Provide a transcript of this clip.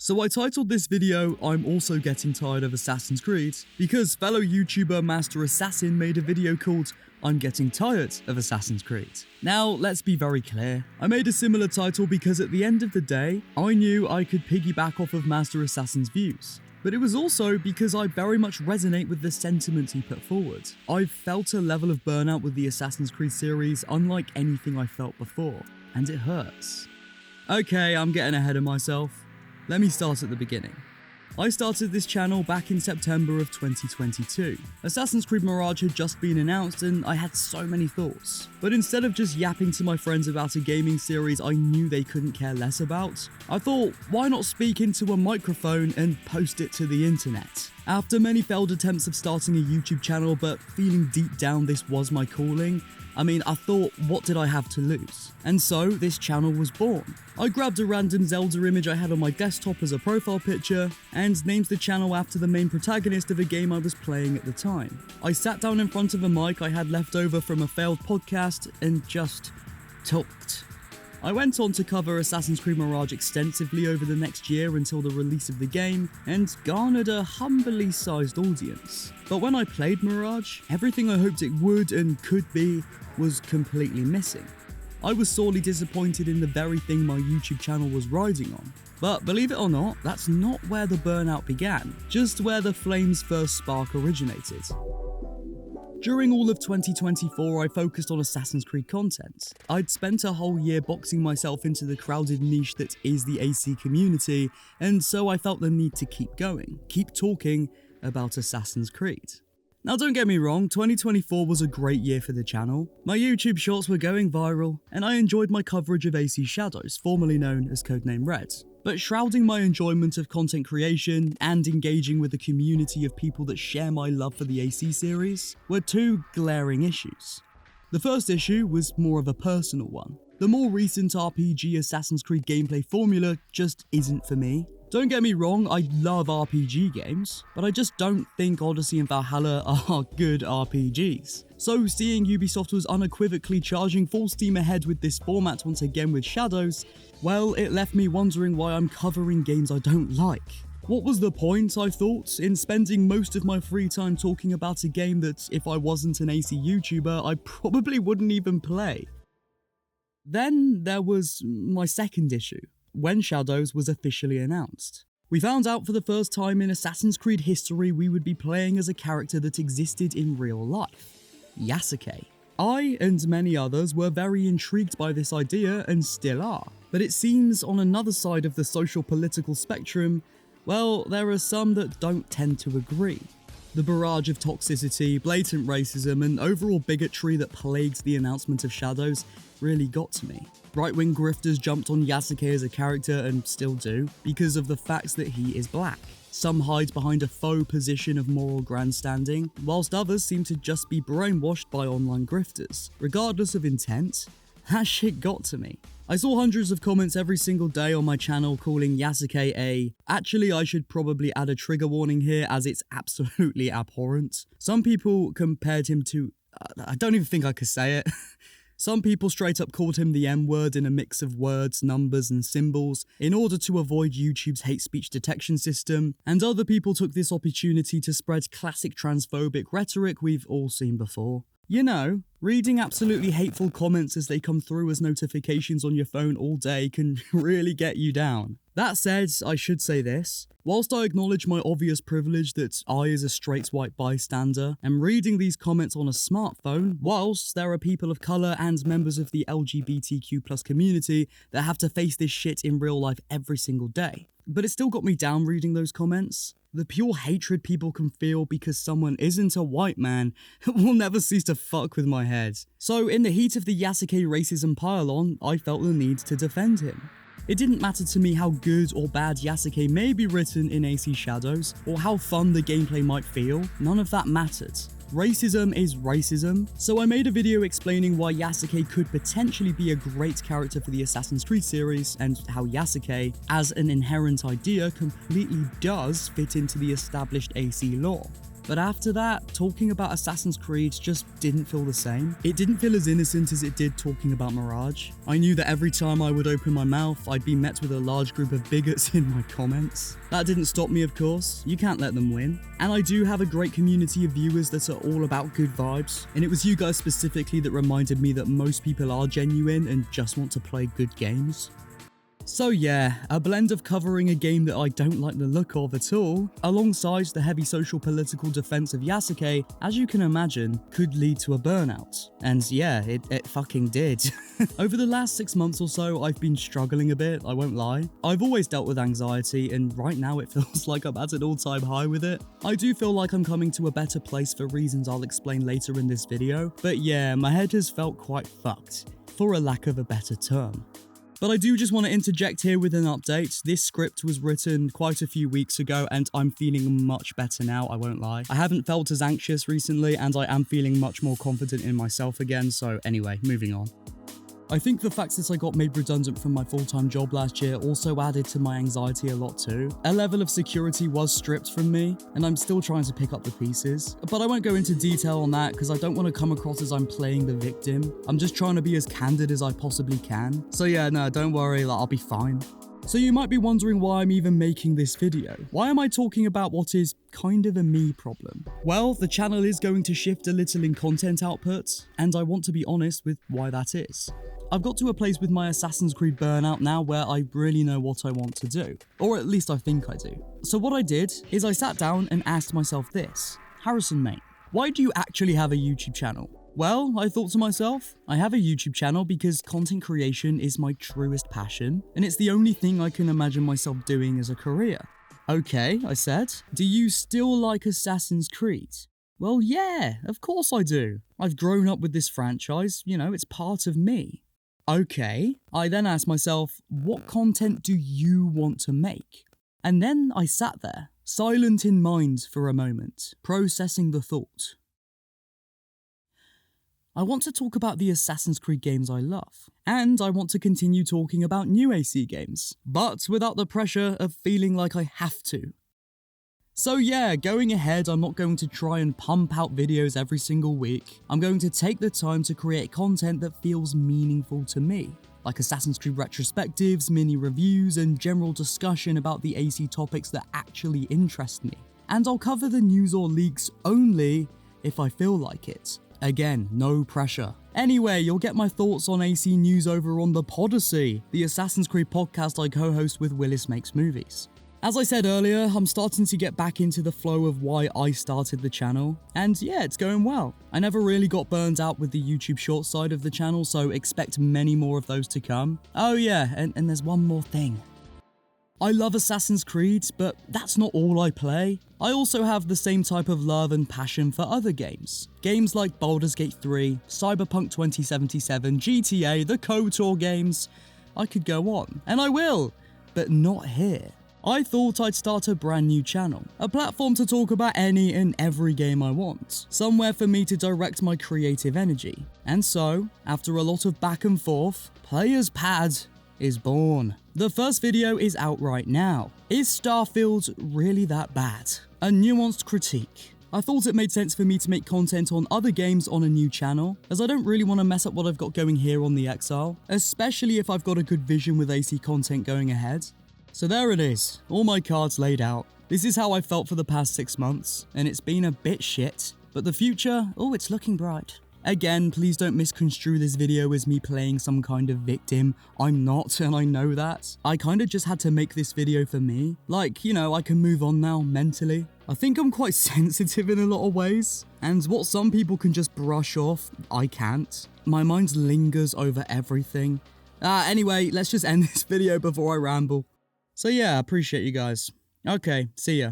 So I titled this video, "I'm also getting tired of Assassin's Creed," because fellow YouTuber Master Assassin made a video called "I'm getting tired of Assassin's Creed." Now, let's be very clear. I made a similar title because at the end of the day, I knew I could piggyback off of Master Assassin's views. But it was also because I very much resonate with the sentiments he put forward. I've felt a level of burnout with the Assassin's Creed series unlike anything I felt before, and it hurts. Okay, I'm getting ahead of myself. Let me start at the beginning. I started this channel back in September of 2022. Assassin's Creed Mirage had just been announced and I had so many thoughts. But instead of just yapping to my friends about a gaming series I knew they couldn't care less about, I thought, why not speak into a microphone and post it to the internet? After many failed attempts of starting a YouTube channel but feeling deep down this was my calling, I thought, what did I have to lose? And so, this channel was born. I grabbed a random Zelda image I had on my desktop as a profile picture, and named the channel after the main protagonist of a game I was playing at the time. I sat down in front of a mic I had left over from a failed podcast, and just talked. I went on to cover Assassin's Creed Mirage extensively over the next year until the release of the game, and garnered a humbly sized audience. But when I played Mirage, everything I hoped it would and could be was completely missing. I was sorely disappointed in the very thing my YouTube channel was riding on. But believe it or not, that's not where the burnout began, just where the flame's first spark originated. During all of 2024, I focused on Assassin's Creed content. I'd spent a whole year boxing myself into the crowded niche that is the AC community, and so I felt the need to keep going, keep talking about Assassin's Creed. Now don't get me wrong, 2024 was a great year for the channel. My YouTube shorts were going viral, and I enjoyed my coverage of AC Shadows, formerly known as Codename Red. But shrouding my enjoyment of content creation and engaging with a community of people that share my love for the AC series were two glaring issues. The first issue was more of a personal one. The more recent RPG Assassin's Creed gameplay formula just isn't for me. Don't get me wrong, I love RPG games, but I just don't think Odyssey and Valhalla are good RPGs. So seeing Ubisoft was unequivocally charging full steam ahead with this format once again with Shadows, well, it left me wondering why I'm covering games I don't like. What was the point, I thought, in spending most of my free time talking about a game that, if I wasn't an AC YouTuber, I probably wouldn't even play? Then there was my second issue, when Shadows was officially announced. We found out for the first time in Assassin's Creed history we would be playing as a character that existed in real life, Yasuke. I and many others were very intrigued by this idea and still are, but it seems on another side of the social political spectrum, well, there are some that don't tend to agree. The barrage of toxicity, blatant racism, and overall bigotry that plagued the announcement of Shadows really got to me. Right-wing grifters jumped on Yasuke as a character, and still do, because of the fact that he is black. Some hide behind a faux position of moral grandstanding, whilst others seem to just be brainwashed by online grifters. Regardless of intent, that shit got to me. I saw hundreds of comments every single day on my channel calling Yasuke a... Actually, I should probably add a trigger warning here as it's absolutely abhorrent. Some people compared him to... I don't even think I could say it. Some people straight up called him the M-word in a mix of words, numbers, and symbols in order to avoid YouTube's hate speech detection system, and other people took this opportunity to spread classic transphobic rhetoric we've all seen before. You know, reading absolutely hateful comments as they come through as notifications on your phone all day can really get you down. That said, I should say this. Whilst I acknowledge my obvious privilege that I, as a straight white bystander, am reading these comments on a smartphone, whilst there are people of colour and members of the LGBTQ+ community that have to face this shit in real life every single day. But it still got me down reading those comments. The pure hatred people can feel because someone isn't a white man will never cease to fuck with my head. So in the heat of the Yasuke racism pile-on, I felt the need to defend him. It didn't matter to me how good or bad Yasuke may be written in AC Shadows, or how fun the gameplay might feel, none of that mattered. Racism is racism, so I made a video explaining why Yasuke could potentially be a great character for the Assassin's Creed series, and how Yasuke, as an inherent idea, completely does fit into the established AC lore. But after that, talking about Assassin's Creed just didn't feel the same. It didn't feel as innocent as it did talking about Mirage. I knew that every time I would open my mouth, I'd be met with a large group of bigots in my comments. That didn't stop me, of course. You can't let them win. And I do have a great community of viewers that are all about good vibes. And it was you guys specifically that reminded me that most people are genuine and just want to play good games. So yeah, a blend of covering a game that I don't like the look of at all, alongside the heavy social political defense of Yasuke, as you can imagine, could lead to a burnout. And yeah, it fucking did. Over the last 6 months or so, I've been struggling a bit, I won't lie. I've always dealt with anxiety, and right now it feels like I'm at an all-time high with it. I do feel like I'm coming to a better place for reasons I'll explain later in this video, but yeah, my head has felt quite fucked, for a lack of a better term. But I do just want to interject here with an update. This script was written quite a few weeks ago and I'm feeling much better now, I won't lie. I haven't felt as anxious recently and I am feeling much more confident in myself again, so anyway, moving on. I think the fact that I got made redundant from my full-time job last year also added to my anxiety a lot too. A level of security was stripped from me, and I'm still trying to pick up the pieces. But I won't go into detail on that because I don't want to come across as I'm playing the victim. I'm just trying to be as candid as I possibly can. So yeah, no, don't worry, I'll be fine. So you might be wondering why I'm even making this video. Why am I talking about what is kind of a me problem? Well, the channel is going to shift a little in content output, and I want to be honest with why that is. I've got to a place with my Assassin's Creed burnout now where I really know what I want to do. Or at least I think I do. So what I did is I sat down and asked myself this. Harrison mate, why do you actually have a YouTube channel? Well, I thought to myself, I have a YouTube channel because content creation is my truest passion, and it's the only thing I can imagine myself doing as a career. Okay, I said, do you still like Assassin's Creed? Well, yeah, of course I do. I've grown up with this franchise, you know, it's part of me. Okay, I then asked myself, what content do you want to make? And then I sat there, silent in mind for a moment, processing the thought. I want to talk about the Assassin's Creed games I love, and I want to continue talking about new AC games, but without the pressure of feeling like I have to. So yeah, going ahead, I'm not going to try and pump out videos every single week. I'm going to take the time to create content that feels meaningful to me, like Assassin's Creed retrospectives, mini reviews, and general discussion about the AC topics that actually interest me. And I'll cover the news or leaks only if I feel like it. Again, no pressure. Anyway, you'll get my thoughts on AC news over on the Podyssey, the Assassin's Creed podcast I co-host with Willis Makes Movies. As I said earlier, I'm starting to get back into the flow of why I started the channel, and yeah, it's going well. I never really got burned out with the YouTube short side of the channel, so expect many more of those to come. Oh yeah, and there's one more thing. I love Assassin's Creed, but that's not all I play. I also have the same type of love and passion for other games. Games like Baldur's Gate 3, Cyberpunk 2077, GTA, the KOTOR games. I could go on, and I will, but not here. I thought I'd start a brand new channel, a platform to talk about any and every game I want, somewhere for me to direct my creative energy. And so, after a lot of back and forth, Player's Pad is born. The first video is out right now. Is Starfield really that bad? A nuanced critique. I thought it made sense for me to make content on other games on a new channel, as I don't really want to mess up what I've got going here on the Exile, especially if I've got a good vision with AC content going ahead. So there it is, all my cards laid out. This is how I felt for the past 6 months, and it's been a bit shit, but the future, oh, it's looking bright. Again, please don't misconstrue this video as me playing some kind of victim. I'm not, and I know that. I kinda just had to make this video for me. Like, you know, I can move on now, mentally. I think I'm quite sensitive in a lot of ways, and what some people can just brush off, I can't. My mind lingers over everything. Anyway, let's just end this video before I ramble. So yeah, appreciate you guys. Okay, see ya.